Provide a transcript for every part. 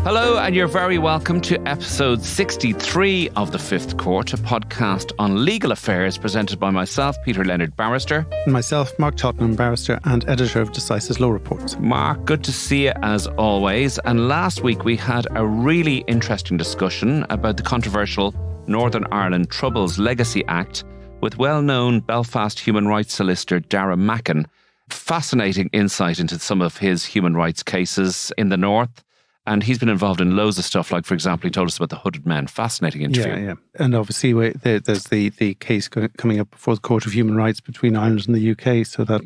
Hello, and you're very welcome to episode 63 of The Fifth Court, a podcast on legal affairs presented by myself, Peter Leonard, barrister. And myself, Mark Tottenham, barrister and editor of Decisis Law Reports. Mark, good to see you as always. And last week we had a really interesting discussion about the controversial Northern Ireland Troubles Legacy Act with well-known Belfast human rights solicitor Deirdre McGowan. Fascinating insight into some of his human rights cases in the North. And he's been involved in loads of stuff, like, for example, he told us about the Hooded Men. Fascinating interview. Yeah. And obviously, there's the case coming up before the Court of Human Rights between Ireland and the UK. So that.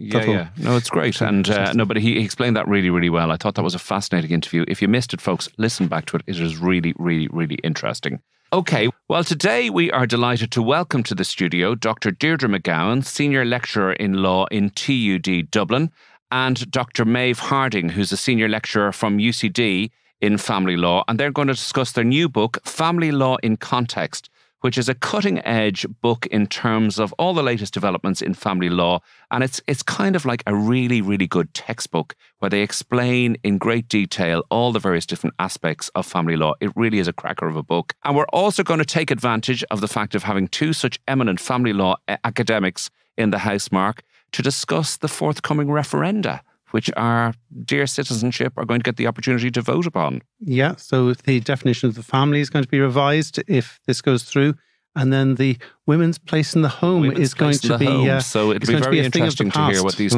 No, it's great. And but he explained that really, really well. I thought that was a fascinating interview. If you missed it, folks, listen back to it. It is really, really, really interesting. Okay, well, today we are delighted to welcome to the studio Dr. Deirdre McGowan, Senior Lecturer in Law in TUD Dublin, and Dr. Maebh Harding, who's a Senior Lecturer from UCD in family law, and they're going to discuss their new book, Family Law in Context, which is a cutting-edge book in terms of all the latest developments in family law. And it's kind of like a really, really good textbook where they explain in great detail all the various different aspects of family law. It really is a cracker of a book. And we're also going to take advantage of the fact of having two such eminent family law academics in the house, Mark, to discuss the forthcoming referenda, which our dear citizenship are going to get the opportunity to vote upon. Yeah, so the definition of the family is going to be revised if this goes through. And then the women's place in the home is going to be... So it'll be very interesting to hear what these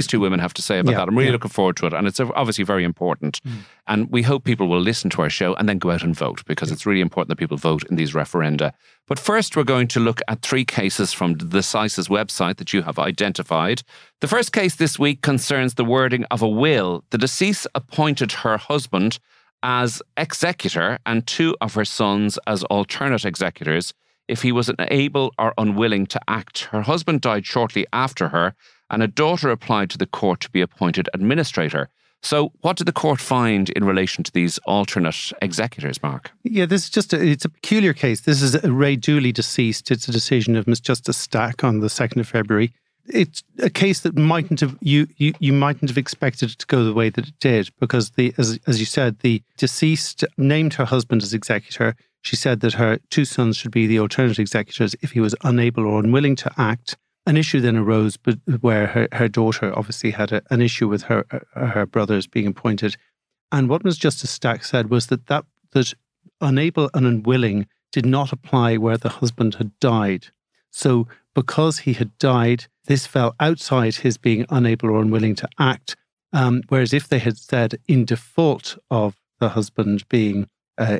two women have to say about that. I'm really looking forward to it. And it's obviously very important. And we hope people will listen to our show and then go out and vote, because it's really important that people vote in these referenda. But first, we're going to look at three cases from the Decisis website that you have identified. The first case this week concerns the wording of a will. The deceased appointed her husband as executor and two of her sons as alternate executors if he was unable or unwilling to act. Her husband died shortly after her, and a daughter applied to the court to be appointed administrator. So what did the court find in relation to these alternate executors, Mark? Yeah, this is it's a peculiar case. This is Ray Dooley deceased. It's a decision of Miss Justice Stack on the 2nd of February. It's a case that you mightn't have expected it to go the way that it did, because as you said, the deceased named her husband as executor. She said that her two sons should be the alternate executors if he was unable or unwilling to act. An issue then arose, but where her daughter obviously had an issue with her brothers being appointed. And what Ms. Justice Stack said was that unable and unwilling did not apply where the husband had died. So because he had died, this fell outside his being unable or unwilling to act. Whereas if they had said in default of the husband being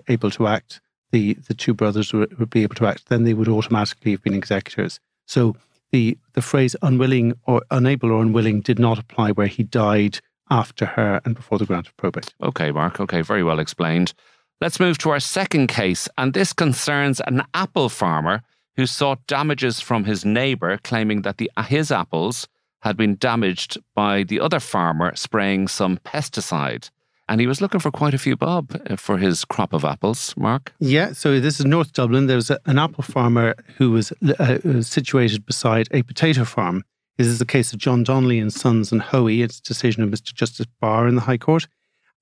able to act, the two brothers would be able to act, then they would automatically have been executors. So the phrase unwilling or unable or unwilling did not apply where he died after her and before the grant of probate. Okay, Mark. Okay, very well explained. Let's move to our second case, and this concerns an apple farmer who sought damages from his neighbour, claiming that his apples had been damaged by the other farmer spraying some pesticide. And he was looking for quite a few bob for his crop of apples, Mark. Yeah, so this is North Dublin. There was an apple farmer who was situated beside a potato farm. This is the case of John Donnelly and Sons and Hoey. It's a decision of Mr. Justice Barr in the High Court.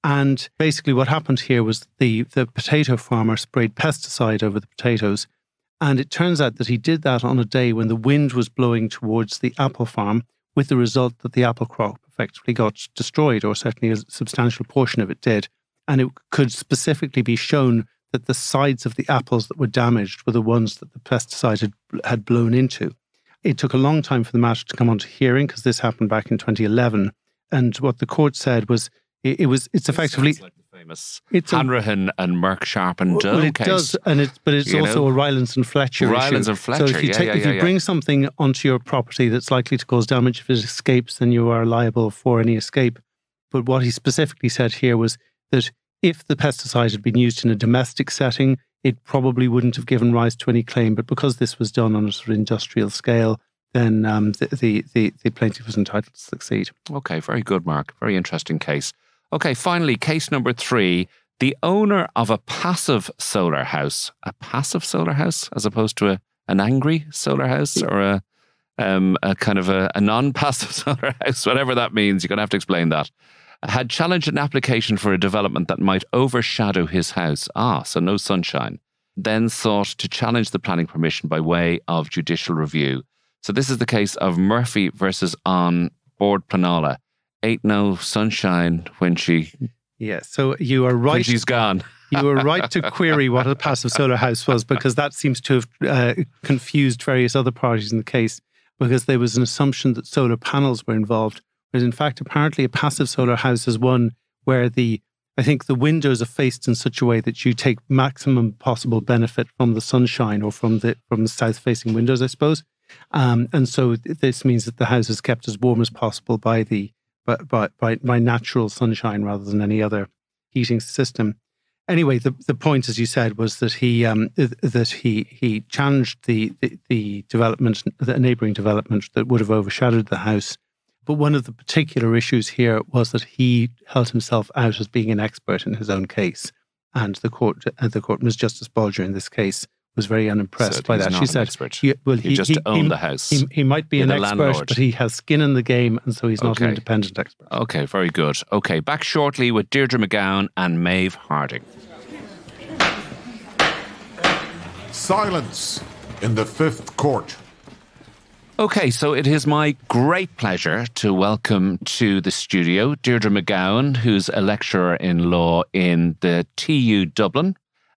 And basically what happened here was the potato farmer sprayed pesticide over the potatoes. And it turns out that he did that on a day when the wind was blowing towards the apple farm, with the result that the apple crop effectively got destroyed, or certainly a substantial portion of it did. And it could specifically be shown that the sides of the apples that were damaged were the ones that the pesticide had blown into. It took a long time for the matter to come onto hearing, because this happened back in 2011. And what the court said was, it's effectively... It's like the famous Hanrahan and Merck Sharp and Doe well, it case. Does, but it's also a Rylance and Fletcher issue. Rylance and Fletcher, so if you bring something onto your property that's likely to cause damage, if it escapes, then you are liable for any escape. But what he specifically said here was that if the pesticide had been used in a domestic setting, it probably wouldn't have given rise to any claim. But because this was done on a sort of industrial scale, then the plaintiff was entitled to succeed. Okay, very good, Mark. Very interesting case. Okay, finally, case number 3. The owner of a passive solar house as opposed to an angry solar house, or a kind of a non-passive solar house, whatever that means. You're going to have to explain that. had challenged an application for a development that might overshadow his house. So no sunshine. Then sought to challenge the planning permission by way of judicial review. So this is the case of Murphy versus on Board Planola. Ain't no sunshine when she... Yeah, so you are right. When she's gone. You were right to query what a passive solar house was, because that seems to have confused various other parties in the case, because there was an assumption that solar panels were involved. But in fact, apparently a passive solar house is one where I think the windows are faced in such a way that you take maximum possible benefit from the sunshine, or from the south-facing windows, I suppose. And so this means that the house is kept as warm as possible by natural sunshine rather than any other heating system. Anyway, the point, as you said, was that he challenged the development, the neighbouring development that would have overshadowed the house. But one of the particular issues here was that he held himself out as being an expert in his own case, and the court, Ms. Justice Bolger in this case, was very unimpressed by that. She said, "He just owned the house. He might be an expert, landlord, but he has skin in the game, and so he's not an independent expert." Okay, very good. Okay, back shortly with Deirdre McGowan and Maebh Harding. Silence in the Fifth Court. Okay, so it is my great pleasure to welcome to the studio Deirdre McGowan, who's a lecturer in law in the TU Dublin,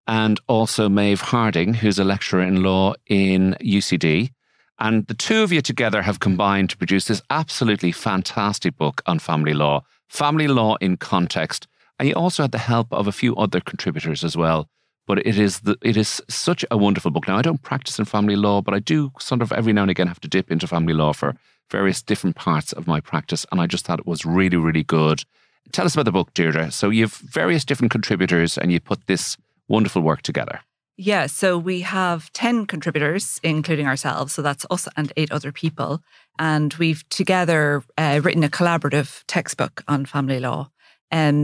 and also Maebh Harding, who's a lecturer in law in UCD. And the two of you together have combined to produce this absolutely fantastic book on family law in context. And you also had the help of a few other contributors as well. But it is such a wonderful book. Now, I don't practice in family law, but I do sort of every now and again have to dip into family law for various different parts of my practice. And I just thought it was really, really good. Tell us about the book, Deirdre. So you have various different contributors and you put this wonderful work together. Yeah, so we have 10 contributors, including ourselves. So that's us and 8 other people. And we've together written a collaborative textbook on family law.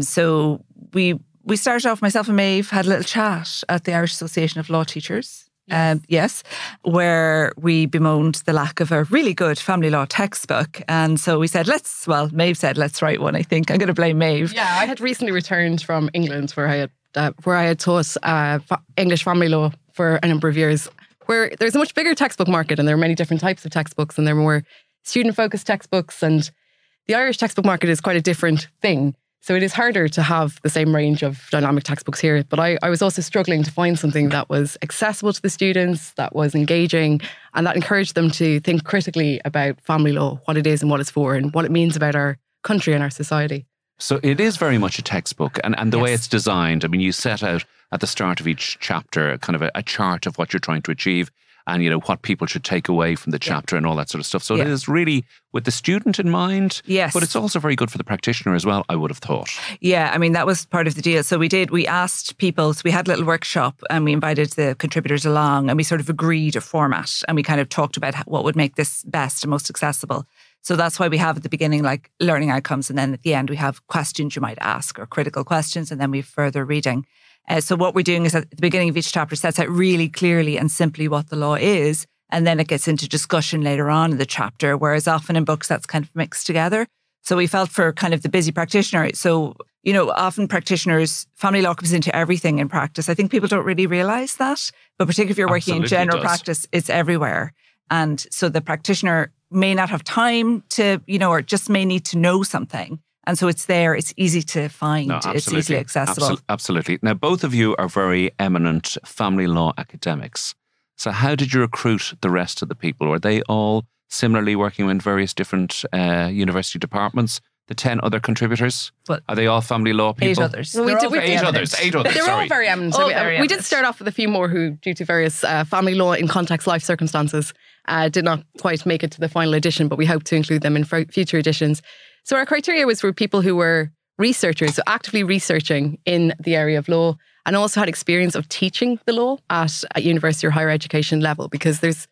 So we started off, myself and Maebh had a little chat at the Irish Association of Law Teachers. Yes, where we bemoaned the lack of a really good family law textbook. And so we said, Maebh said, let's write one, I think. I'm going to blame Maebh. Yeah, I had recently returned from England where I had taught English family law for a number of years, where there's a much bigger textbook market and there are many different types of textbooks and there are more student-focused textbooks, and the Irish textbook market is quite a different thing. So it is harder to have the same range of dynamic textbooks here. But I was also struggling to find something that was accessible to the students, that was engaging, and that encouraged them to think critically about family law, what it is and what it's for, and what it means about our country and our society. So it is very much a textbook, and the way it's designed, I mean, you set out at the start of each chapter kind of a chart of what you're trying to achieve, and what people should take away from the chapter and all that sort of stuff. So it is really with the student in mind. Yes. But it's also very good for the practitioner as well, I would have thought. Yeah, I mean, that was part of the deal. So we asked people, so we had a little workshop and we invited the contributors along and we sort of agreed a format and we kind of talked about what would make this best and most accessible. So that's why we have at the beginning like learning outcomes, and then at the end we have questions you might ask, or critical questions, and then we have further reading. So what we're doing is at the beginning of each chapter sets out really clearly and simply what the law is, and then it gets into discussion later on in the chapter, whereas often in books that's kind of mixed together. So we felt for kind of the busy practitioner, so, often practitioners, family law comes into everything in practice. I think people don't really realise that, but particularly if you're working in general practice, it's everywhere. And so the practitioner may not have time to, or just may need to know something. And so it's there, it's easy to find, it's easily accessible. Absolutely. Now, both of you are very eminent family law academics. So how did you recruit the rest of the people? Were they all similarly working in various different university departments? The 10 other contributors? Are they all family law people? 8 others. Well, Eight others. They're all very eminent. We did start off with a few more who, due to various family law in context life circumstances, did not quite make it to the final edition, but we hope to include them in future editions. So our criteria was for people who were researchers, so actively researching in the area of law, and also had experience of teaching the law at university or higher education level, because there's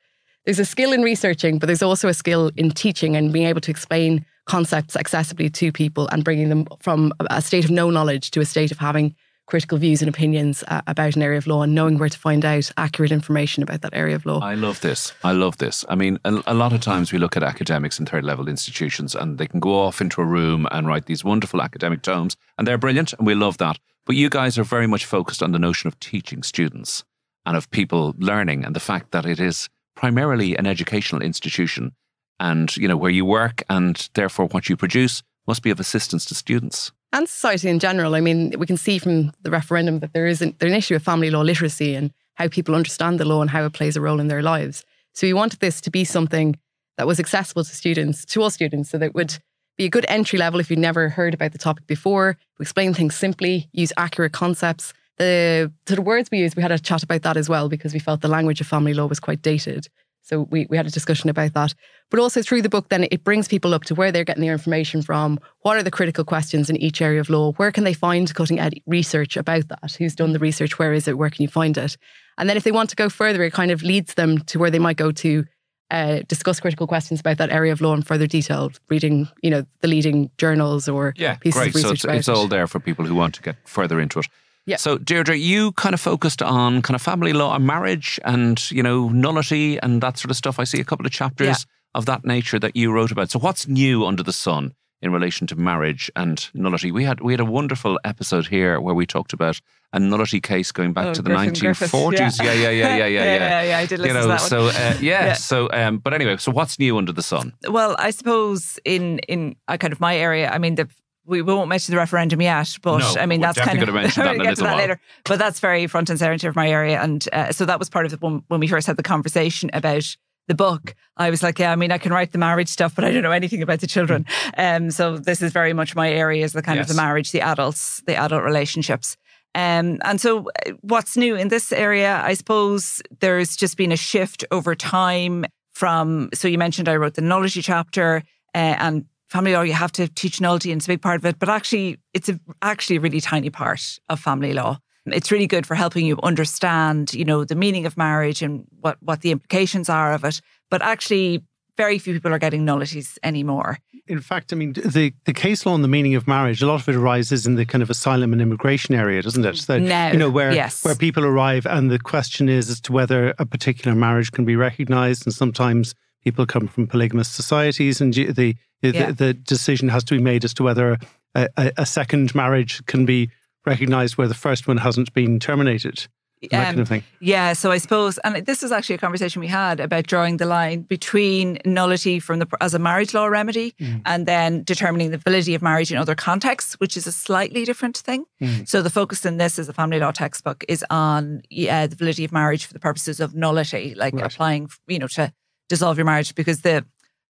a skill in researching, but there's also a skill in teaching and being able to explain concepts accessibly to people and bringing them from a state of no knowledge to a state of having critical views and opinions about an area of law and knowing where to find out accurate information about that area of law. I love this. I love this. I mean, a lot of times we look at academics in third level institutions and they can go off into a room and write these wonderful academic tomes, and they're brilliant and we love that. But you guys are very much focused on the notion of teaching students and of people learning, and the fact that it is primarily an educational institution and, you know, where you work and therefore what you produce must be of assistance to students. And society in general. I mean, we can see from the referendum that there's an issue of family law literacy and how people understand the law and how it plays a role in their lives. So we wanted this to be something that was accessible to students, to all students, so that it would be a good entry level if you'd never heard about the topic before. We explain things simply, use accurate concepts. The words we used, we had a chat about that as well, because we felt the language of family law was quite dated. So we had a discussion about that. But also through the book, then it brings people up to where they're getting their information from. What are the critical questions in each area of law? Where can they find cutting edge research about that? Who's done the research? Where is it? Where can you find it? And then if they want to go further, it kind of leads them to where they might go to discuss critical questions about that area of law in further detail, reading, you know, the leading journals or pieces of research about it. So it's all there for people who want to get further into it. Yeah. So Deirdre, you kind of focused on kind of family law and marriage and, you know, nullity and that sort of stuff. I see a couple of chapters of that nature that you wrote about. So what's new under the sun in relation to marriage and nullity? We had a wonderful episode here where we talked about a nullity case going back to the 1940s. Yeah, I did listen to that one. But anyway, so what's new under the sun? Well, I suppose in kind of my area, I mean, we won't mention the referendum yet, but no, I mean, that's kind of, we're going to get to that later. But that's very front and centre of my area. And so that was part of when we first had the conversation about the book. I was like, yeah, I mean, I can write the marriage stuff, but I don't know anything about the children. So this is very much my area, is the kind of the marriage, the adult relationships. And so what's new in this area, I suppose there's just been a shift over time from, so you mentioned I wrote the nullity chapter and family law, you have to teach nullity and it's a big part of it, but actually it's actually a really tiny part of family law. It's really good for helping you understand, you know, the meaning of marriage and what the implications are of it. But actually, very few people are getting nullities anymore. In fact, I mean, the case law on the meaning of marriage, a lot of it arises in the kind of asylum and immigration area, doesn't it? So, now, you know, where people arrive and the question is as to whether a particular marriage can be recognised, and sometimes people come from polygamous societies and the decision has to be made as to whether a second marriage can be recognised where the first one hasn't been terminated. That kind of thing. Yeah, so I suppose, and this is actually a conversation we had about drawing the line between nullity as a marriage law remedy and then determining the validity of marriage in other contexts, which is a slightly different thing. So the focus in this as a family law textbook is on the validity of marriage for the purposes of nullity, like applying, you know, to dissolve your marriage, because the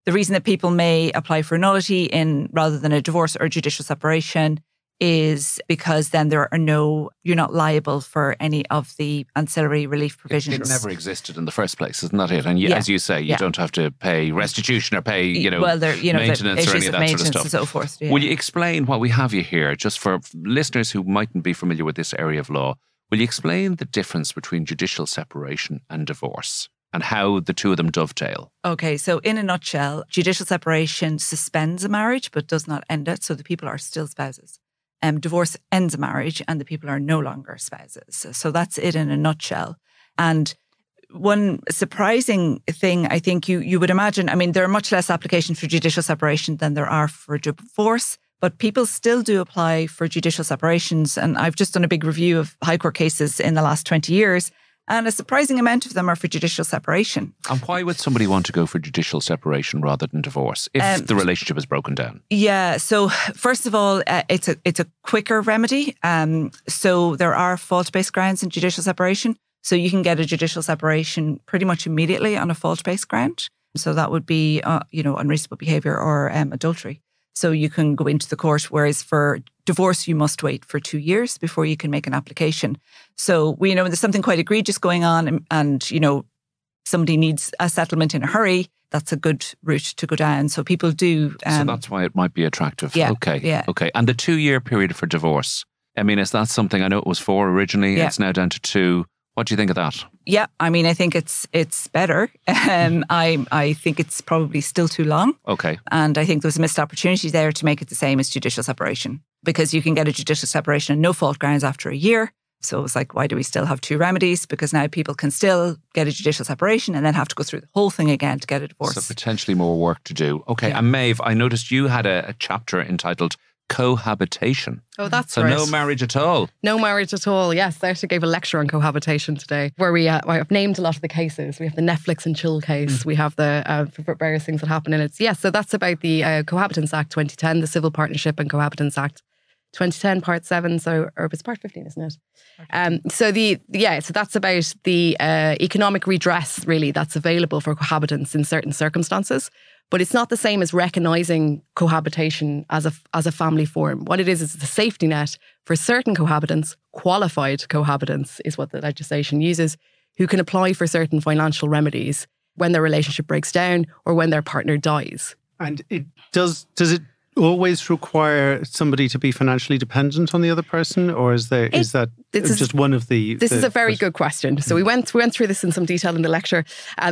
reason that people may apply for nullity rather than a divorce or judicial separation is because then you're not liable for any of the ancillary relief provisions. It never existed in the first place, isn't that it? And as you say, you don't have to pay restitution or pay, maintenance or any of that sort of stuff. And so forth. Yeah. Will you explain what we have you here, just for listeners who mightn't be familiar with this area of law? Will you explain the difference between judicial separation and divorce and how the two of them dovetail? Okay, so in a nutshell, judicial separation suspends a marriage but does not end it, so the people are still spouses. Divorce ends a marriage and the people are no longer spouses. So that's it in a nutshell. And one surprising thing, I think you would imagine, I mean, there are much less applications for judicial separation than there are for divorce, but people still do apply for judicial separations. And I've just done a big review of High Court cases in the last 20 years. And a surprising amount of them are for judicial separation. And why would somebody want to go for judicial separation rather than divorce if the relationship is broken down? Yeah, so first of all, it's a quicker remedy. So there are fault-based grounds in judicial separation. So you can get a judicial separation pretty much immediately on a fault-based ground. So that would be, unreasonable behaviour or adultery. So you can go into the court, whereas for divorce, you must wait for 2 years before you can make an application. So when there's something quite egregious going on and somebody needs a settlement in a hurry, that's a good route to go down. So people do. So that's why it might be attractive. Yeah, okay. Yeah. Okay. And the 2-year period for divorce, I mean, is that something? I know it was 4 originally. Yeah. It's now down to 2. What do you think of that? Yeah, I mean, I think it's better. I think it's probably still too long. Okay. And I think there was a missed opportunity there to make it the same as judicial separation. because you can get a judicial separation on no fault grounds after a year. So it was like, why do we still have two remedies? Because now people can still get a judicial separation and then have to go through the whole thing again to get a divorce. So potentially more work to do. Okay, and Maebh, I noticed you had a chapter entitled Cohabitation. Oh, that's so right. no marriage at all. No marriage at all. Yes, I actually gave a lecture on cohabitation today, where I've named a lot of the cases. We have the Netflix and chill case. We have the various things that happen in it. So, so that's about the Cohabitants Act 2010, the Civil Partnership and Cohabitants Act 2010, Part 7. Or it's Part 15, isn't it? So that's about the economic redress, really, that's available for cohabitants in certain circumstances. But it's not the same as recognising cohabitation as a family form. What it is it's a safety net for certain cohabitants, qualified cohabitants is what the legislation uses, who can apply for certain financial remedies when their relationship breaks down or when their partner dies. And does it always require somebody to be financially dependent on the other person, or is that just one of the? This is a very good question. So we went through this in some detail in the lecture.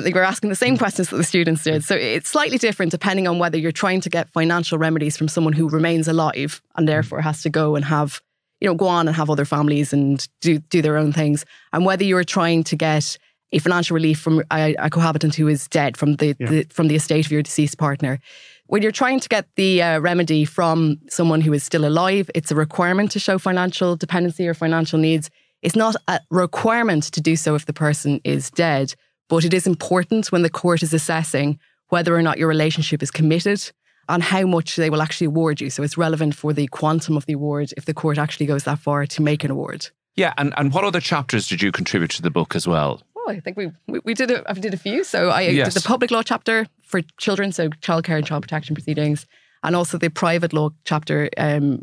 We were asking the same questions that the students did. So it's slightly different depending on whether you're trying to get financial remedies from someone who remains alive and therefore has to go and have, go on and have other families and do their own things, and whether you're trying to get a financial relief from a cohabitant who is dead from the estate of your deceased partner. When you're trying to get the remedy from someone who is still alive, it's a requirement to show financial dependency or financial needs. It's not a requirement to do so if the person is dead, but it is important when the court is assessing whether or not your relationship is committed and how much they will actually award you. So it's relevant for the quantum of the award if the court actually goes that far to make an award. Yeah, and what other chapters did you contribute to the book as well? I think we did a few. So I did the public law chapter for children, so childcare and child protection proceedings, and also the private law chapter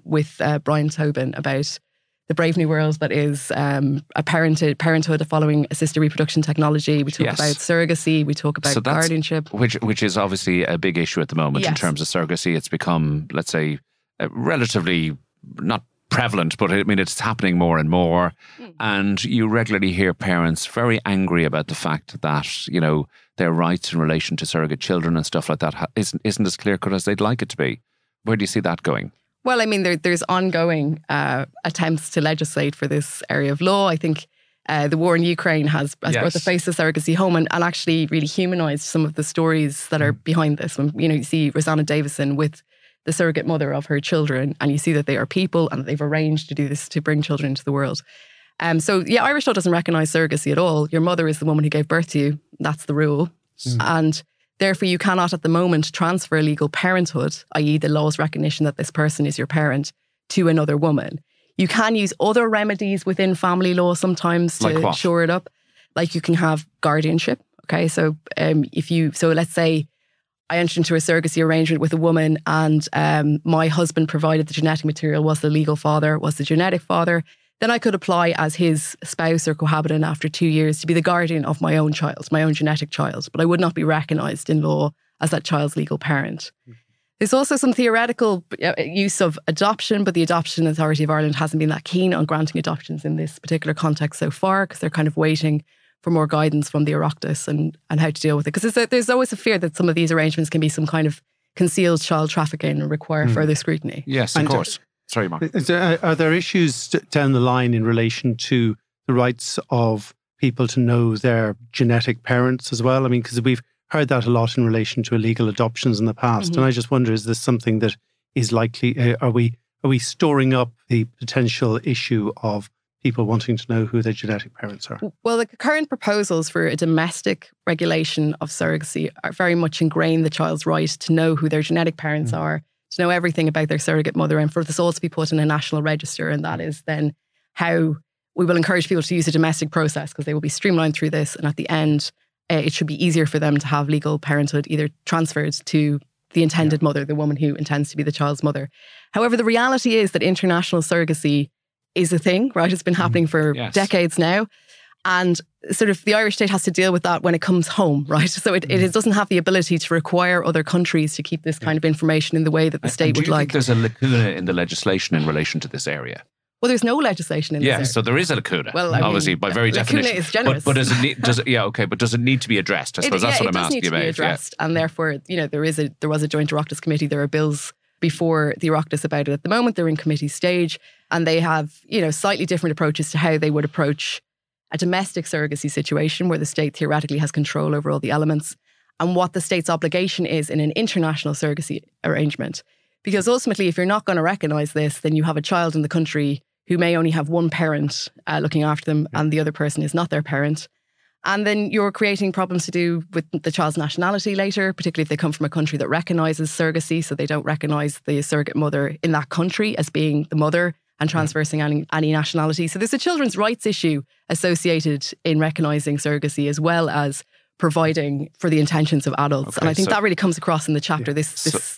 with Brian Tobin about the brave new world that is parenthood following assisted reproduction technology. We talk about surrogacy. We talk about guardianship, which is obviously a big issue at the moment in terms of surrogacy. It's become, let's say, relatively not prevalent, but I mean, it's happening more and more. And you regularly hear parents very angry about the fact that, their rights in relation to surrogate children and stuff like that isn't as clear-cut as they'd like it to be. Where do you see that going? Well, I mean, there's ongoing attempts to legislate for this area of law. I think the war in Ukraine has brought the face of surrogacy home and actually really humanised some of the stories that are behind this. When, you see Rosanna Davidson with the surrogate mother of her children, and you see that they are people and they've arranged to do this to bring children into the world. Irish law doesn't recognise surrogacy at all. Your mother is the woman who gave birth to you. That's the rule. And therefore you cannot at the moment transfer legal parenthood, i.e. the law's recognition that this person is your parent, to another woman. You can use other remedies within family law sometimes to shore it up. Like you can have guardianship. Okay, so let's say I entered into a surrogacy arrangement with a woman and my husband provided the genetic material, was the legal father, was the genetic father. Then I could apply as his spouse or cohabitant after 2 years to be the guardian of my own child, my own genetic child. But I would not be recognised in law as that child's legal parent. There's also some theoretical use of adoption, but the Adoption Authority of Ireland hasn't been that keen on granting adoptions in this particular context so far because they're kind of waiting for more guidance from the Oireachtas and how to deal with it. Because there's always a fear that some of these arrangements can be some kind of concealed child trafficking and require further scrutiny. Yes, of course. Sorry, Mark. Are there issues down the line in relation to the rights of people to know their genetic parents as well? I mean, because we've heard that a lot in relation to illegal adoptions in the past. And I just wonder, is this something that is likely, are we storing up the potential issue of people wanting to know who their genetic parents are? Well, the current proposals for a domestic regulation of surrogacy are very much ingrain the child's right to know who their genetic parents are, to know everything about their surrogate mother, and for this all to be put in a national register. And that is then how we will encourage people to use a domestic process, because they will be streamlined through this. And at the end, it should be easier for them to have legal parenthood either transferred to the intended mother, the woman who intends to be the child's mother. However, the reality is that international surrogacy is a thing, right? It's been happening for decades now. And sort of the Irish state has to deal with that when it comes home, right? So it doesn't have the ability to require other countries to keep this kind of information in the way that the state would like. Do you think there's a lacuna in the legislation in relation to this area? Well, there's no legislation in this area. So there is a lacuna. Well, obviously, by very definition. Lacuna is generous. But does it need? But does it need to be addressed? I suppose that's what I'm asking you about. It does need to be addressed, and therefore, there was a joint Oireachtas committee. There are bills before the Oireachtas about it. At the moment, they're in committee stage, and they have, slightly different approaches to how they would approach a domestic surrogacy situation where the state theoretically has control over all the elements, and what the state's obligation is in an international surrogacy arrangement. Because ultimately, if you're not going to recognise this, then you have a child in the country who may only have one parent looking after them, and the other person is not their parent. And then you're creating problems to do with the child's nationality later, particularly if they come from a country that recognises surrogacy, so they don't recognise the surrogate mother in that country as being the mother and transversing any nationality. So there's a children's rights issue associated in recognising surrogacy as well as providing for the intentions of adults. Okay, and I think that really comes across in the chapter, this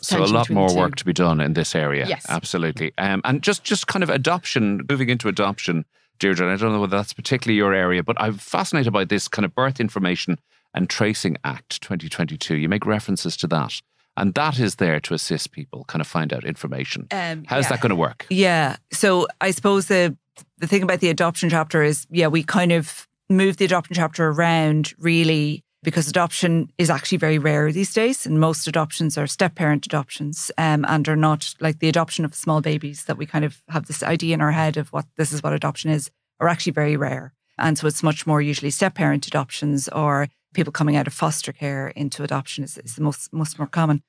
So a lot more work to be done in this area. Yes. Absolutely. And just kind of adoption, moving into adoption, Deirdre, and I don't know whether that's particularly your area, but I'm fascinated by this kind of Birth Information and Tracing Act 2022. You make references to that. And that is there to assist people kind of find out information. How's that going to work? Yeah. So I suppose the thing about the adoption chapter is, we kind of move the adoption chapter around really because adoption is actually very rare these days. And most adoptions are step-parent adoptions and are not like the adoption of small babies that we kind of have this idea in our head of what this is what adoption is, are actually very rare. And so it's much more usually step-parent adoptions or people coming out of foster care into adoption is the most more common.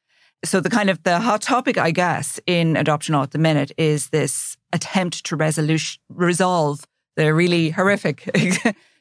So the kind of the hot topic, I guess, in adoption law at the minute is this attempt to resolve the really horrific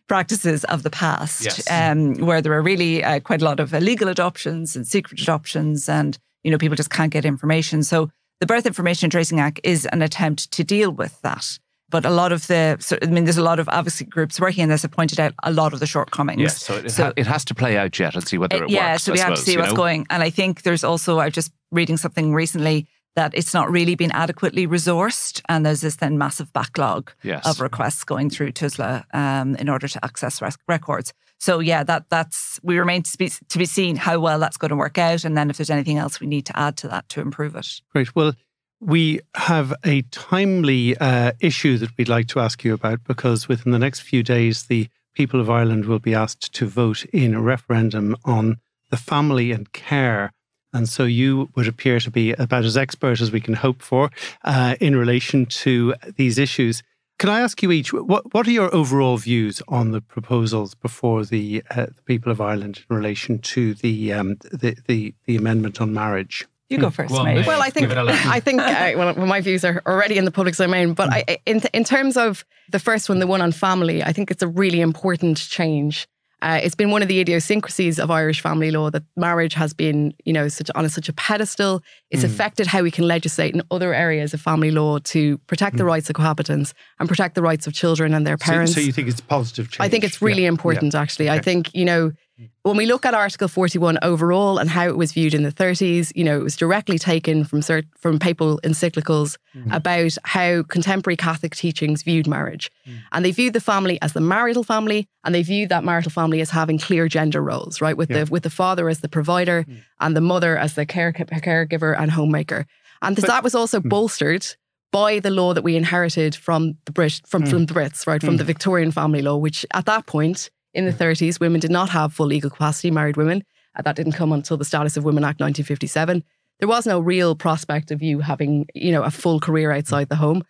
practices of the past, yes. Where there are really quite a lot of illegal adoptions and secret adoptions and, people just can't get information. So the Birth Information and Tracing Act is an attempt to deal with that. But a lot of there's a lot of advocacy groups working on this have pointed out a lot of the shortcomings. Yes, so it has to play out yet and see whether it works. Yeah, so we have to see what's going. And I think there's also, I was just reading something recently that it's not really been adequately resourced, and there's this then massive backlog of requests going through TUSLA in order to access records. So that's we remain to be seen how well that's going to work out, and then if there's anything else we need to add to that to improve it. Great. Well, we have a timely issue that we'd like to ask you about, because within the next few days, the people of Ireland will be asked to vote in a referendum on the family and care. And so you would appear to be about as expert as we can hope for in relation to these issues. Can I ask you each, what are your overall views on the proposals before the people of Ireland in relation to the amendment on marriage? You go first, Maebh. Well, I think my views are already in the public domain. But in terms of the first one, the one on family, I think it's a really important change. It's been one of the idiosyncrasies of Irish family law that marriage has been, on such a pedestal. It's affected how we can legislate in other areas of family law to protect the rights of cohabitants and protect the rights of children and their parents. So you think it's a positive change? I think it's really important, actually. Okay. I think, when we look at Article 41 overall and how it was viewed in the 30s, it was directly taken from papal encyclicals about how contemporary Catholic teachings viewed marriage. And they viewed the family as the marital family, and they viewed that marital family as having clear gender roles, right? With the father as the provider and the mother as the caregiver and homemaker. And that was also bolstered by the law that we inherited from the Brits, right? From the Victorian family law, which at that point, in the 30s, women did not have full legal capacity, married women. That didn't come until the Status of Women Act 1957. There was no real prospect of you having, a full career outside the home.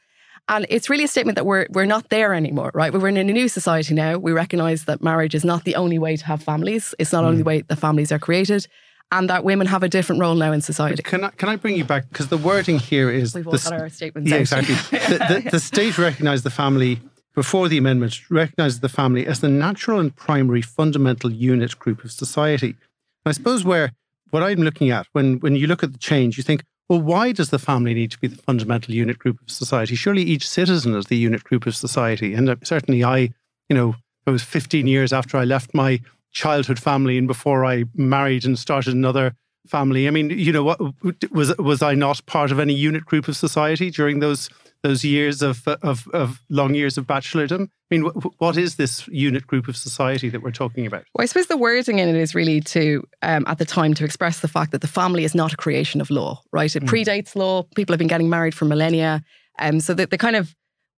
And it's really a statement that we're not there anymore, right? We're in a new society now. We recognise that marriage is not the only way to have families. It's not only the way that families are created, and that women have a different role now in society. Can I bring you back? Because the wording here is... We've all got our statements out. Exactly. the state recognised the family... before the amendment, recognises the family as the natural and primary fundamental unit group of society. And I suppose what I'm looking at, when you look at the change, you think, well, why does the family need to be the fundamental unit group of society? Surely each citizen is the unit group of society. And certainly it was 15 years after I left my childhood family and before I married and started another family. I mean, what was I not part of any unit group of society during those years of long years of bachelordom? I mean, what is this unit group of society that we're talking about? Well, I suppose the wording in it is really to, at the time, to express the fact that the family is not a creation of law, right? It predates law. People have been getting married for millennia. So the kind of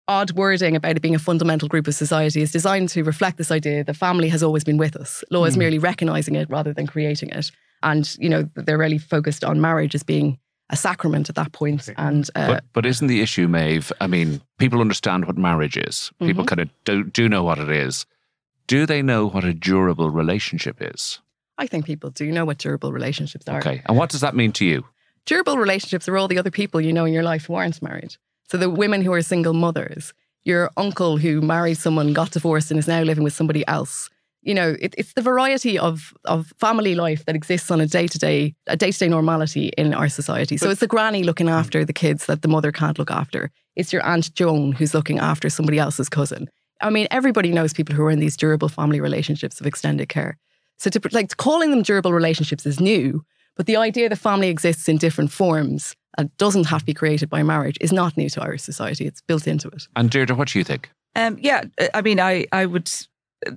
odd wording about it being a fundamental group of society is designed to reflect this idea that family has always been with us. Law is merely recognising it rather than creating it. And, they're really focused on marriage as being a sacrament at that point. Okay. And but isn't the issue, Maebh, I mean, people understand what marriage is. People kind of do know what it is. Do they know what a durable relationship is? I think people do know what durable relationships are. Okay. And what does that mean to you? Durable relationships are all the other people you know in your life who aren't married. So the women who are single mothers, your uncle who married someone, got divorced and is now living with somebody else. You know, it's the variety of family life that exists on a day-to-day normality in our society. So it's the granny looking after the kids that the mother can't look after. It's your Aunt Joan who's looking after somebody else's cousin. I mean, everybody knows people who are in these durable family relationships of extended care. So calling them durable relationships is new, but the idea that family exists in different forms and doesn't have to be created by marriage is not new to Irish society. It's built into it. And Deirdre, what do you think? Yeah, I mean, I would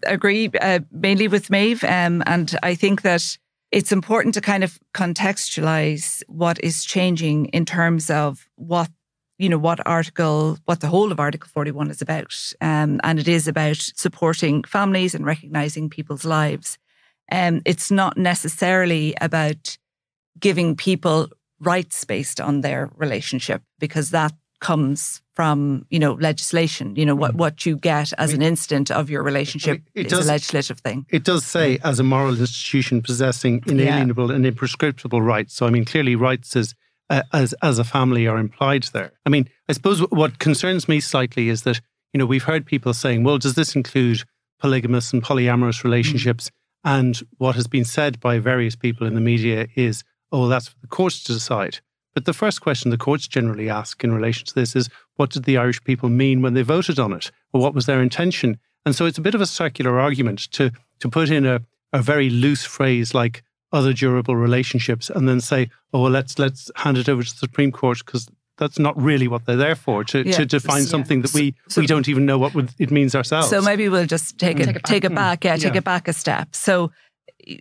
agree mainly with Maebh. And I think that it's important to kind of contextualize what is changing in terms of what the whole of Article 41 is about. And it is about supporting families and recognising people's lives. It's not necessarily about giving people rights based on their relationship, because that comes from, legislation. What you get as an instant of your relationship is a legislative thing. It does say as a moral institution possessing inalienable and imprescriptible rights. So, I mean, clearly rights as a family are implied there. I mean, I suppose what concerns me slightly is that, we've heard people saying, well, does this include polygamous and polyamorous relationships? And what has been said by various people in the media is, oh, that's for the courts to decide. But the first question the courts generally ask in relation to this is, what did the Irish people mean when they voted on it? Or what was their intention? And so it's a bit of a circular argument to put in a very loose phrase like other durable relationships and then say, oh, well, let's hand it over to the Supreme Court, because that's not really what they're there for, to define something that we don't even know what it means ourselves. So maybe we'll just take it back a step. So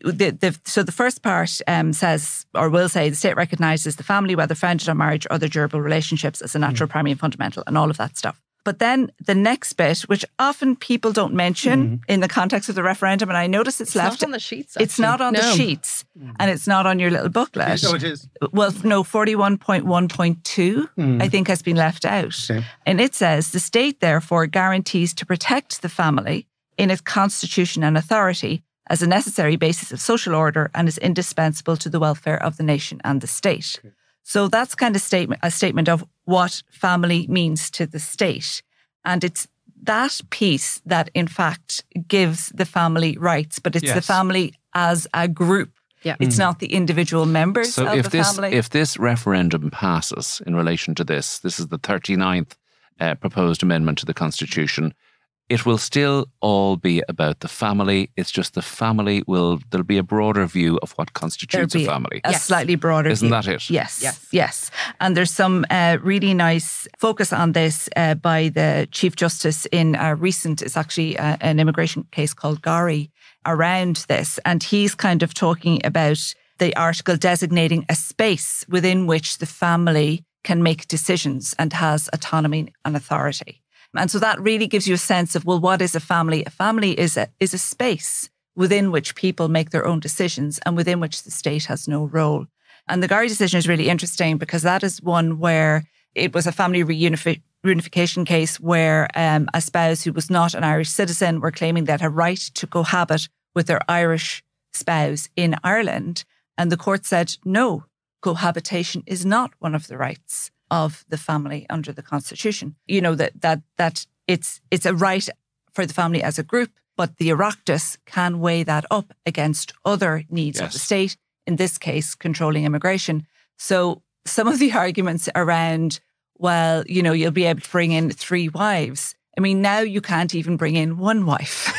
the first part says, or will say, the state recognises the family, whether founded on marriage or other durable relationships, as a natural, primary and fundamental, and all of that stuff. But then the next bit, which often people don't mention in the context of the referendum, and I notice it's left. Not on the sheets, actually. It's not on the sheets, and it's not on your little booklet. No, it is. Well, no, 41.1.2, I think, has been left out. Okay. And it says, the state, therefore, guarantees to protect the family in its constitution and authority as a necessary basis of social order and is indispensable to the welfare of the nation and the state. Okay. So that's kind of a statement of what family means to the state. And it's that piece that, in fact, gives the family rights, but it's the family as a group. Yeah. It's not the individual members of the family. If this referendum passes in relation to this is the 39th proposed amendment to the Constitution, it will still all be about the family. It's just the family there'll be a broader view of what constitutes a family. A slightly broader Isn't view. that it? Yes. And there's some really nice focus on this by the Chief Justice in a recent, it's actually an immigration case called Gari, around this. And he's kind of talking about the article designating a space within which the family can make decisions and has autonomy and authority. And so that really gives you a sense of, well, what is a family? A family is a space within which people make their own decisions and within which the state has no role. And the Gari decision is really interesting because that is one where it was a family reunification case where a spouse who was not an Irish citizen were claiming they had a right to cohabit with their Irish spouse in Ireland. And the court said, no, cohabitation is not one of the rights of the family under the Constitution. That it's a right for the family as a group, but the Oireachtas can weigh that up against other needs of the state, in this case, controlling immigration. So some of the arguments around, well, you'll be able to bring in 3 wives. I mean, now you can't even bring in 1 wife,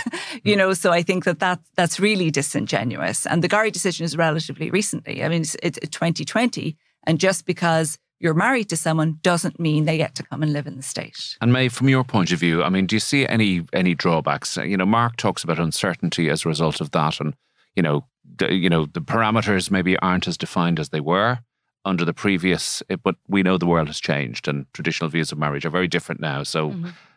so I think that's really disingenuous. And the Gari decision is relatively recently. I mean, it's 2020. And just because you're married to someone doesn't mean they get to come and live in the state. And Maebh, from your point of view, I mean, do you see any drawbacks? Mark talks about uncertainty as a result of that, and the parameters maybe aren't as defined as they were under the previous. But we know the world has changed, and traditional views of marriage are very different now. So,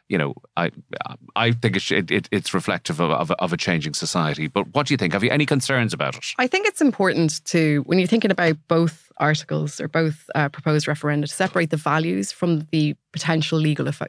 I think it's reflective of a changing society. But what do you think? Have you any concerns about it? I think it's important to, when you're thinking about both articles or both proposed referenda, to separate the values from the potential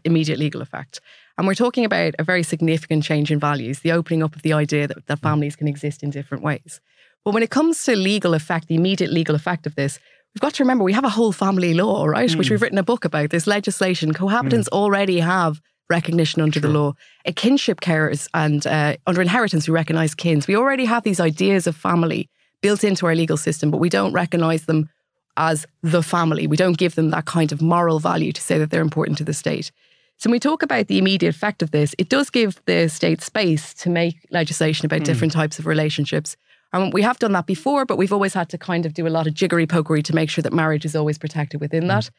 immediate legal effect. And we're talking about a very significant change in values, the opening up of the idea that families can exist in different ways. But when it comes to legal effect, the immediate legal effect of this, we've got to remember we have a whole family law, right? Which we've written a book about. There's legislation. Cohabitants already have recognition under the law. A kinship carers and under inheritance, we recognise kins. We already have these ideas of family built into our legal system, but we don't recognise them as the family. We don't give them that kind of moral value to say that they're important to the state. So when we talk about the immediate effect of this, it does give the state space to make legislation about different types of relationships. And we have done that before, but we've always had to kind of do a lot of jiggery-pokery to make sure that marriage is always protected within that.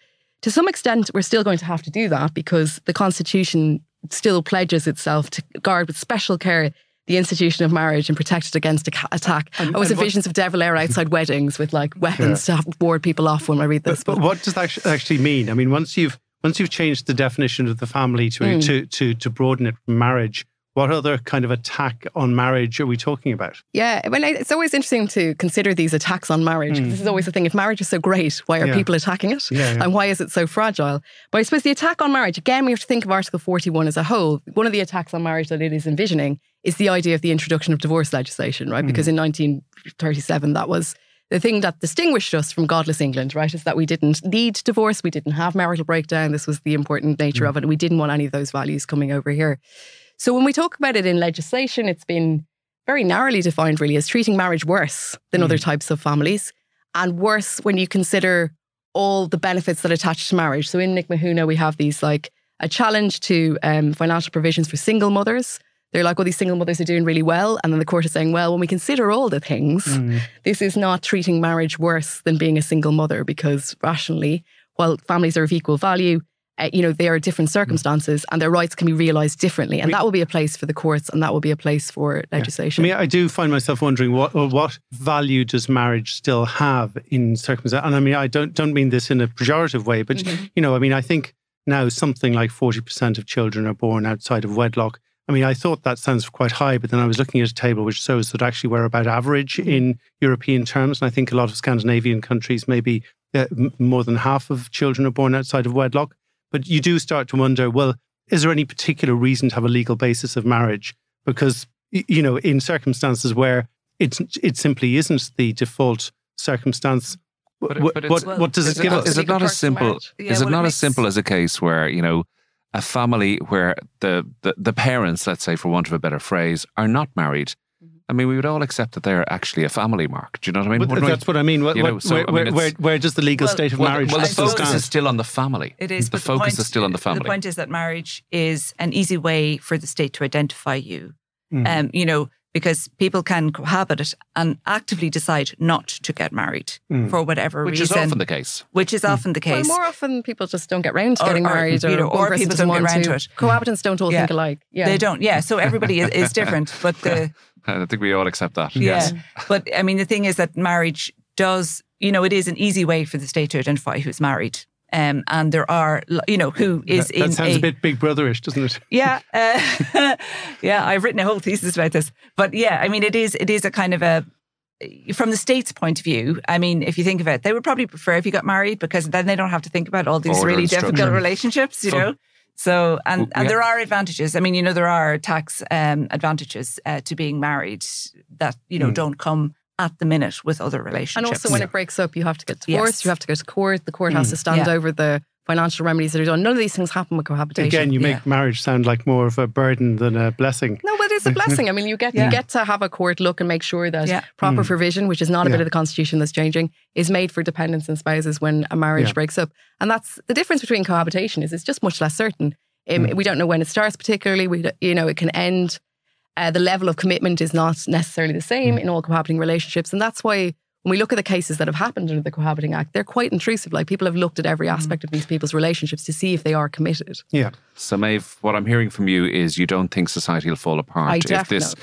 To some extent, we're still going to have to do that because the Constitution still pledges itself to guard with special care the institution of marriage and protect it against attack. I always have visions of De Valera outside weddings with like weapons to ward people off when I read this. But what does that actually mean? I mean, once you've changed the definition of the family to broaden it from marriage, what other kind of attack on marriage are we talking about? Yeah, well, it's always interesting to consider these attacks on marriage. This is always the thing. If marriage is so great, why are people attacking it? And why is it so fragile? But I suppose the attack on marriage, again, we have to think of Article 41 as a whole. One of the attacks on marriage that it is envisioning is the idea of the introduction of divorce legislation, right? Because in 1937, that was the thing that distinguished us from godless England, right? Is that we didn't need divorce, we didn't have marital breakdown. This was the important nature of it. And we didn't want any of those values coming over here. So when we talk about it in legislation, it's been very narrowly defined really as treating marriage worse than other types of families, and worse when you consider all the benefits that attach to marriage. So in Nick Mahuna, we have these like a challenge to financial provisions for single mothers. They're like, well, these single mothers are doing really well. And then the court is saying, well, when we consider all the things, this is not treating marriage worse than being a single mother, because rationally, while families are of equal value, they are different circumstances and their rights can be realised differently. And that will be a place for the courts and that will be a place for legislation. I mean, I do find myself wondering what value does marriage still have in circumstances? And I mean, I don't mean this in a pejorative way, but, I think now something like 40% of children are born outside of wedlock. I mean, I thought that sounds quite high, but then I was looking at a table which shows that actually we're about average in European terms. And I think a lot of Scandinavian countries, maybe more than half of children are born outside of wedlock. But you do start to wonder, well, is there any particular reason to have a legal basis of marriage? Because, in circumstances where it simply isn't the default circumstance, what does it give us? Is it not as simple? Is it not as simple as a case where, a family where the parents, let's say, for want of a better phrase, are not married? I mean, we would all accept that they're actually a family, Mark. Do you know what I mean? That's what I mean. Where does the legal state of marriage the focus is still on the family. It is. The focus is still on the family. The point is that marriage is an easy way for the state to identify you. Because people can cohabit and actively decide not to get married for whatever reason. Which is often the case. Well, more often people just don't get round to getting married or people don't get round to it. Cohabitants don't all think alike. Yeah. They don't, so everybody is different. But I think we all accept that. Yeah. Yes. But I mean, the thing is that marriage does, it is an easy way for the state to identify who's married. And there are, who is in. That sounds a bit Big Brotherish, doesn't it? Yeah. I've written a whole thesis about this. But I mean, it is a kind of from the state's point of view, I mean, if you think of it, they would probably prefer if you got married because then they don't have to think about all these really difficult relationships, know. So, and there are advantages. I mean, there are tax advantages to being married that, don't come at the minute with other relationships. And also when it breaks up, you have to get divorced, you have to go to court, the court has to stand over the financial remedies that are done. None of these things happen with cohabitation. Again, you make marriage sound like more of a burden than a blessing. No, but it's a blessing. I mean, you get to have a court look and make sure that proper provision, which is not a bit of the Constitution that's changing, is made for dependents and spouses when a marriage breaks up. And that's the difference between cohabitation is it's just much less certain. We don't know when it starts particularly. It can end. The level of commitment is not necessarily the same in all cohabiting relationships. And that's why when we look at the cases that have happened under the Cohabiting Act, they're quite intrusive. Like people have looked at every aspect of these people's relationships to see if they are committed. Yeah. So Maebh, what I'm hearing from you is you don't think society will fall apart if this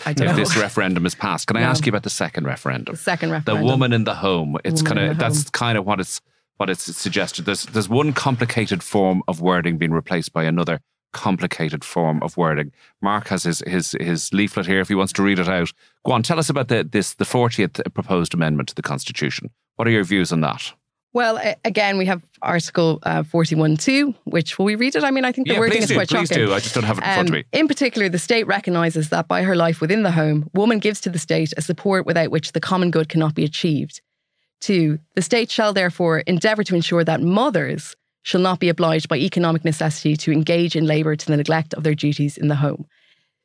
referendum is passed. Can I ask you about the second referendum? The second referendum. The woman in the home. It's that's kind of what it's suggested. There's one complicated form of wording being replaced by another complicated form of wording. Mark has his leaflet here if he wants to read it out. Go on, tell us about the 40th proposed amendment to the Constitution. What are your views on that? Well, again, we have Article 41.2, which, will we read it? I mean, I think the wording is quite shocking. Please do. I just don't have it in front of me. In particular, the state recognises that by her life within the home, woman gives to the state a support without which the common good cannot be achieved. 2, the state shall therefore endeavour to ensure that mothers shall not be obliged by economic necessity to engage in labour to the neglect of their duties in the home.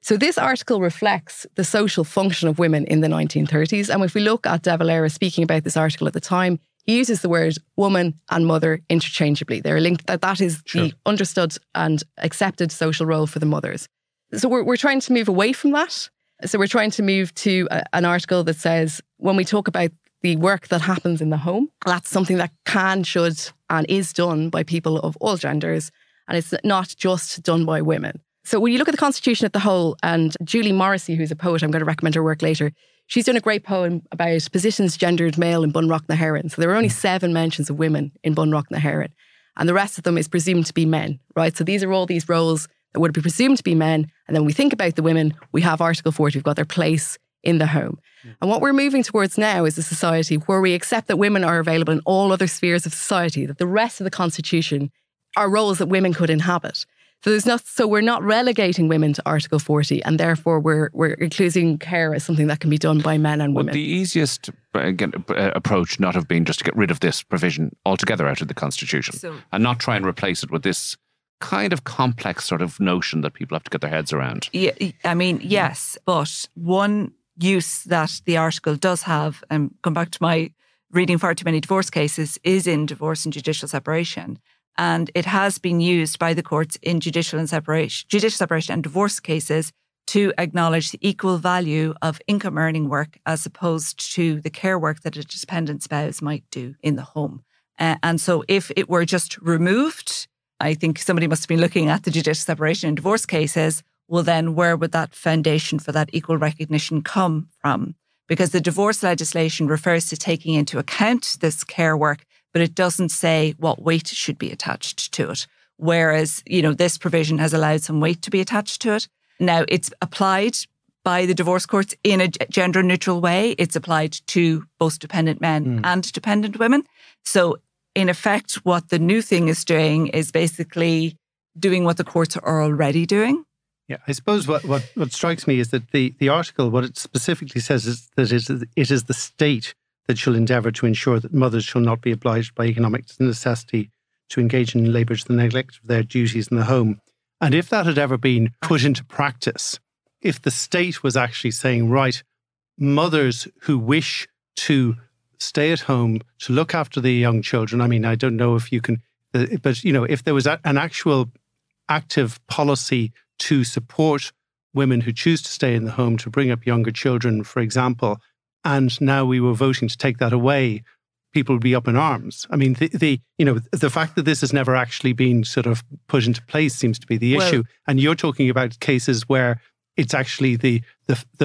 So this article reflects the social function of women in the 1930s. And if we look at De Valera speaking about this article at the time, he uses the word woman and mother interchangeably. They're linked. That is the understood and accepted social role for the mothers. So we're trying to move away from that. So we're trying to move to an article that says when we talk about the work that happens in the home, that's something that can, should, and is done by people of all genders. And it's not just done by women. So when you look at the Constitution as a whole, and Julie Morrissey, who's a poet, I'm going to recommend her work later, she's done a great poem about positions gendered male in Bunrock na Heron. So there were only 7 mentions of women in Bunrock na Heron. And the rest of them is presumed to be men, right? So these are all these roles that would be presumed to be men. And then when we think about the women, we have Article 40, we've got their place in the home. And what we're moving towards now is a society where we accept that women are available in all other spheres of society, that the rest of the Constitution are roles that women could inhabit. So we're not relegating women to Article 40, and therefore we're including care as something that can be done by men and women. Would the easiest approach not have been just to get rid of this provision altogether out of the Constitution and not try and replace it with this kind of complex sort of notion that people have to get their heads around? Yeah, I mean, yes, but one use that the article does have, and come back to my reading far too many divorce cases, is in divorce and judicial separation. And it has been used by the courts in judicial separation and divorce cases to acknowledge the equal value of income earning work as opposed to the care work that a dependent spouse might do in the home. And so if it were just removed, I think somebody must have been looking at the judicial separation and divorce cases. Well, then where would that foundation for that equal recognition come from? Because the divorce legislation refers to taking into account this care work, but it doesn't say what weight should be attached to it. Whereas, this provision has allowed some weight to be attached to it. Now, it's applied by the divorce courts in a gender neutral way. It's applied to both dependent men and dependent women. So in effect, what the new thing is doing is basically doing what the courts are already doing. Yeah, I suppose what strikes me is that the article, what it specifically says is that it is the state that shall endeavour to ensure that mothers shall not be obliged by economic necessity to engage in labour to the neglect of their duties in the home. And if that had ever been put into practice, if the state was actually saying, right, mothers who wish to stay at home to look after the young children, I mean, I don't know if you can, but, if there was an actual active policy to support women who choose to stay in the home to bring up younger children, for example, and now we were voting to take that away, people would be up in arms. I mean, the fact that this has never actually been sort of put into place seems to be the issue. And you're talking about cases where it's actually the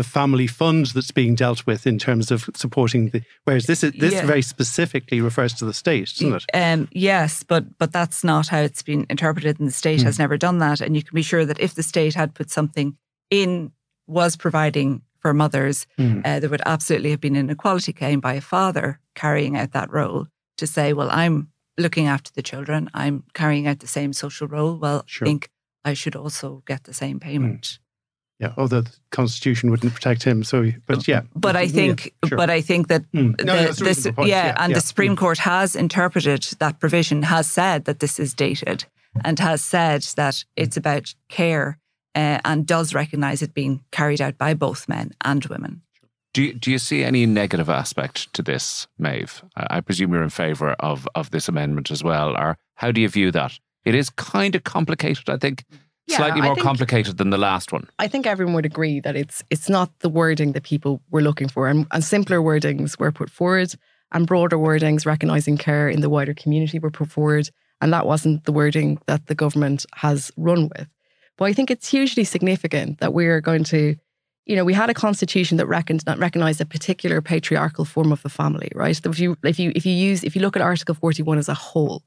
family fund that's being dealt with in terms of supporting whereas this very specifically refers to the state, doesn't it? Yes, but that's not how it's been interpreted, and the state has never done that. And you can be sure that if the state had put something in, was providing for mothers, there would absolutely have been an equality claim by a father carrying out that role to say, well, I'm looking after the children, I'm carrying out the same social role. Well, I think I should also get the same payment. Yeah, although the Constitution wouldn't protect him. So, but yeah. But I think, that the Supreme Court has interpreted that provision, has said that this is dated, and has said that it's about care, and does recognise it being carried out by both men and women. Do you see any negative aspect to this, Maebh? I presume you're in favour of this amendment as well. Or how do you view that? It is kind of complicated, I think. Yeah, slightly more complicated than the last one. I think everyone would agree that it's not the wording that people were looking for. And simpler wordings were put forward, and broader wordings recognising care in the wider community were put forward. And that wasn't the wording that the government has run with. But I think it's hugely significant that we are going to we had a constitution that recognized a particular patriarchal form of the family, right? If you look at Article 41 as a whole,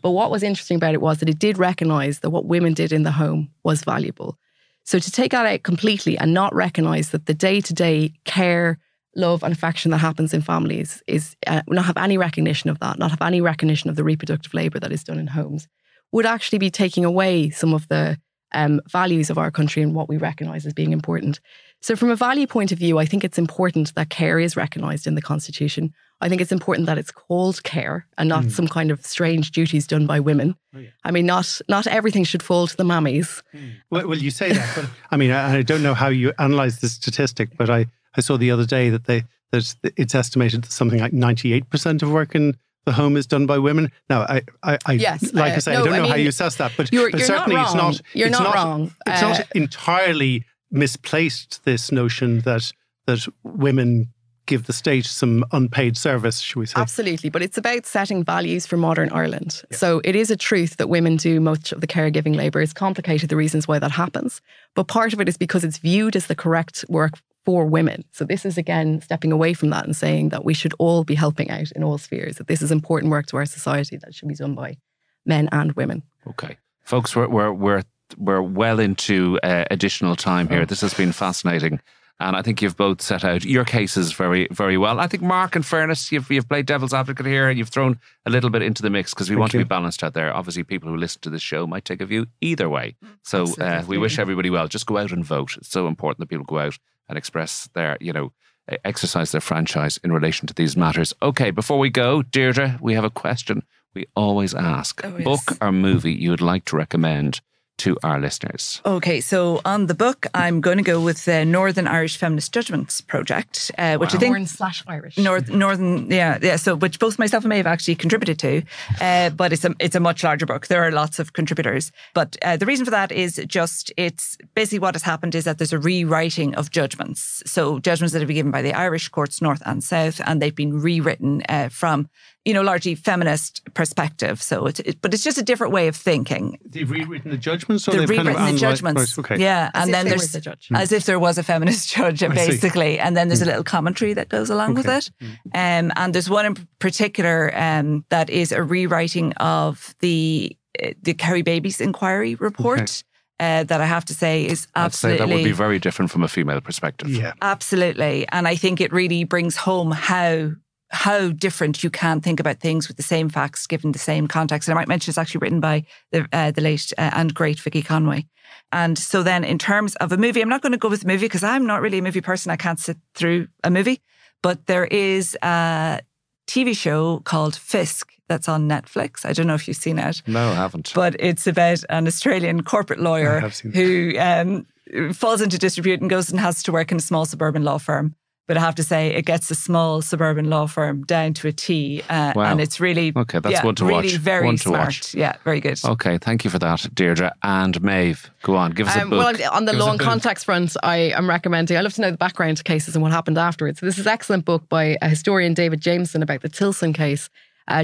but what was interesting about it was that it did recognize that what women did in the home was valuable. So to take that out completely and not recognize that the day-to-day care, love and affection that happens in families is not have any recognition of that, not have any recognition of the reproductive labour that is done in homes, would actually be taking away some of the values of our country and what we recognise as being important. So from a value point of view, I think it's important that care is recognised in the Constitution. I think it's important that it's called care and not some kind of strange duties done by women. Oh, yeah. I mean, not everything should fall to the mammies. Well, you say that, but I mean, I don't know how you analyse the statistic, but I saw the other day that it's estimated that something like 98% of work in the home is done by women. Now, I don't know how you assess that, but certainly not wrong. It's not wrong. It's not entirely misplaced, this notion that women give the state some unpaid service, shall we say. Absolutely, but it's about setting values for modern Ireland. Yeah. So it is a truth that women do much of the caregiving labour. It's complicated, the reasons why that happens. But part of it is because it's viewed as the correct work for women. So this is, again, stepping away from that and saying that we should all be helping out in all spheres, that this is important work to our society that should be done by men and women. Okay. Folks, we're well into additional time here. This has been fascinating. And I think you've both set out your cases very, very well. I think, Mark, in fairness, you've played devil's advocate here and you've thrown a little bit into the mix because we want to be balanced out there. Obviously, people who listen to this show might take a view either way. So we wish everybody well. Just go out and vote. It's so important that people go out and express their, exercise their franchise in relation to these matters. Okay, before we go, Deirdre, we have a question we always ask. Oh, yes. Book or movie you would like to recommend to our listeners? Okay, so on the book, I'm going to go with the Northern Irish Feminist Judgments Project, which I think Northern/Irish. Northern, yeah. So which both myself and Maebh actually contributed to, but it's a much larger book. There are lots of contributors, but the reason for that is it's basically what has happened is that there's a rewriting of judgments. So judgments that have been given by the Irish courts, North and South, and they've been rewritten from largely feminist perspective. So but it's just a different way of thinking. They've rewritten the judgments? They've rewritten the judgments. Right, okay. Yeah. And then there's, as if there was a feminist judge, basically. And then there's a little commentary that goes along with it. And there's one in particular that is a rewriting of the Kerry Babies Inquiry report. Okay. That I have to say is absolutely... I'd say that would be very different from a female perspective. Yeah. Absolutely. And I think it really brings home how different you can think about things with the same facts given the same context. And I might mention it's actually written by the late and great Vicky Conway. And so then in terms of a movie, I'm not going to go with a movie because I'm not really a movie person. I can't sit through a movie. But there is a TV show called Fisk that's on Netflix. I don't know if you've seen it. No, I haven't. But it's about an Australian corporate lawyer who falls into disrepute and goes and has to work in a small suburban law firm. But I have to say, it gets a small suburban law firm down to a T. Wow. And it's really, okay, that's one to watch. Really very one smart. Watch. Yeah, very good. Okay, thank you for that, Deirdre. And Maebh, go on, give us a book. Well, on the law and context front, I am recommending, I love to know the background to cases and what happened afterwards. So this is an excellent book by historian David Jameson about the Tilson case,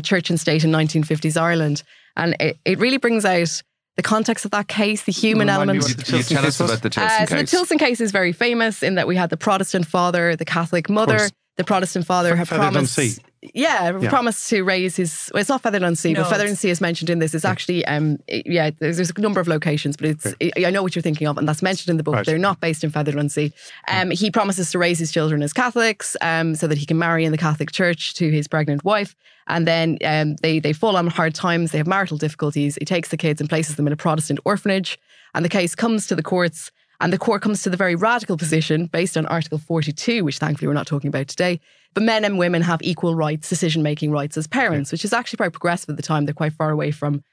Church and State in 1950s Ireland. And it really brings out the context of that case, the human element. You tell us about the Tilson case. So the Tilson case is very famous in that we had the Protestant father, the Catholic mother. The Protestant father had promised... promised to raise his... Well, it's not Feathered on Sea, but Feathered on Sea is mentioned in this. It's actually... there's a number of locations, but I know what you're thinking of, and that's mentioned in the book. Right. They're not based in Feathered on Sea. He promises to raise his children as Catholics so that he can marry in the Catholic Church to his pregnant wife. And then they fall on hard times. They have marital difficulties. He takes the kids and places them in a Protestant orphanage. And the case comes to the courts. And the court comes to the very radical position based on Article 42, which thankfully we're not talking about today. But men and women have equal rights, decision-making rights as parents, which is actually quite progressive at the time. They're quite far away from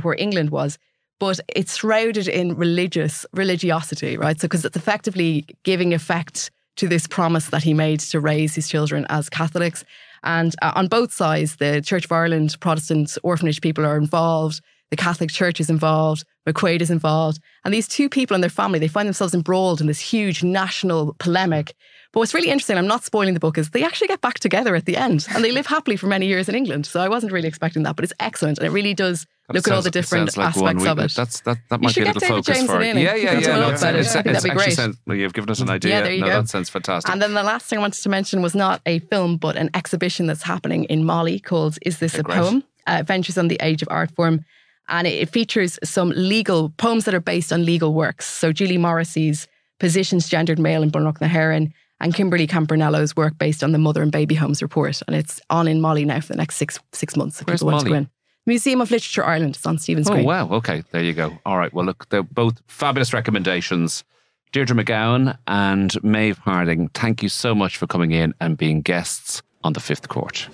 where England was. But it's shrouded in religiosity, right? So because it's effectively giving effect to this promise that he made to raise his children as Catholics. And on both sides, the Church of Ireland, Protestant orphanage people are involved. The Catholic Church is involved, McQuaid is involved. And these two people and their family, they find themselves embroiled in this huge national polemic. But what's really interesting, I'm not spoiling the book, is they actually get back together at the end and they live happily for many years in England. So I wasn't really expecting that, but it's excellent. And it really does look at all the different aspects of it. That might be a little focus for it. Yeah. No, I think that'd be great. You've given us an idea. Yeah, there you go. That sounds fantastic. And then the last thing I wanted to mention was not a film, but an exhibition that's happening in Mali called Is This a Poem? Ventures on the Age of Art Form. And it features some legal poems that are based on legal works. So Julie Morrissey's Positions Gendered Male in Bunnock na Heron and Kimberly Campanello's work based on the Mother and Baby Homes report. And it's on in Mali now for the next six months. If people want to go in. Museum of Literature Ireland. It's on Stephen's Green. Oh, wow. Okay, there you go. All right. Well, look, they're both fabulous recommendations. Deirdre McGowan and Maebh Harding, thank you so much for coming in and being guests on The Fifth Court.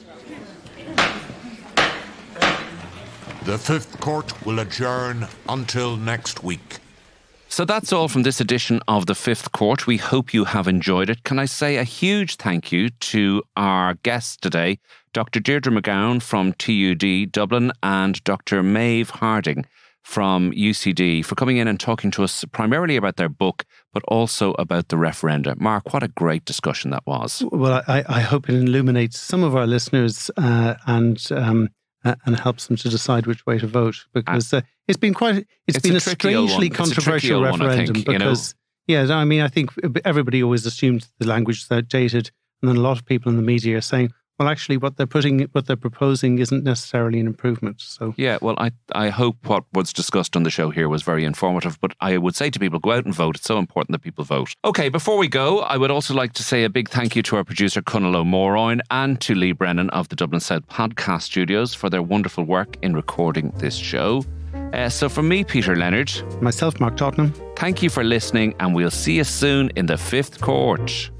The Fifth Court will adjourn until next week. So that's all from this edition of The Fifth Court. We hope you have enjoyed it. Can I say a huge thank you to our guests today, Dr. Deirdre McGowan from TUD Dublin and Dr. Maebh Harding from UCD for coming in and talking to us primarily about their book, but also about the referenda. Mark, what a great discussion that was. Well, I hope it illuminates some of our listeners and helps them to decide which way to vote, because it's been a strangely controversial referendum. I think everybody always assumed the language is outdated, and then a lot of people in the media are saying, well, actually, what they're proposing isn't necessarily an improvement. So yeah, well, I hope what was discussed on the show here was very informative. But I would say to people, go out and vote. It's so important that people vote. Okay, before we go, I would also like to say a big thank you to our producer Conal O'Moroyne and to Lee Brennan of the Dublin South Podcast Studios for their wonderful work in recording this show. So from me, Peter Leonard, myself, Mark Tottenham. Thank you for listening, and we'll see you soon in The Fifth Court.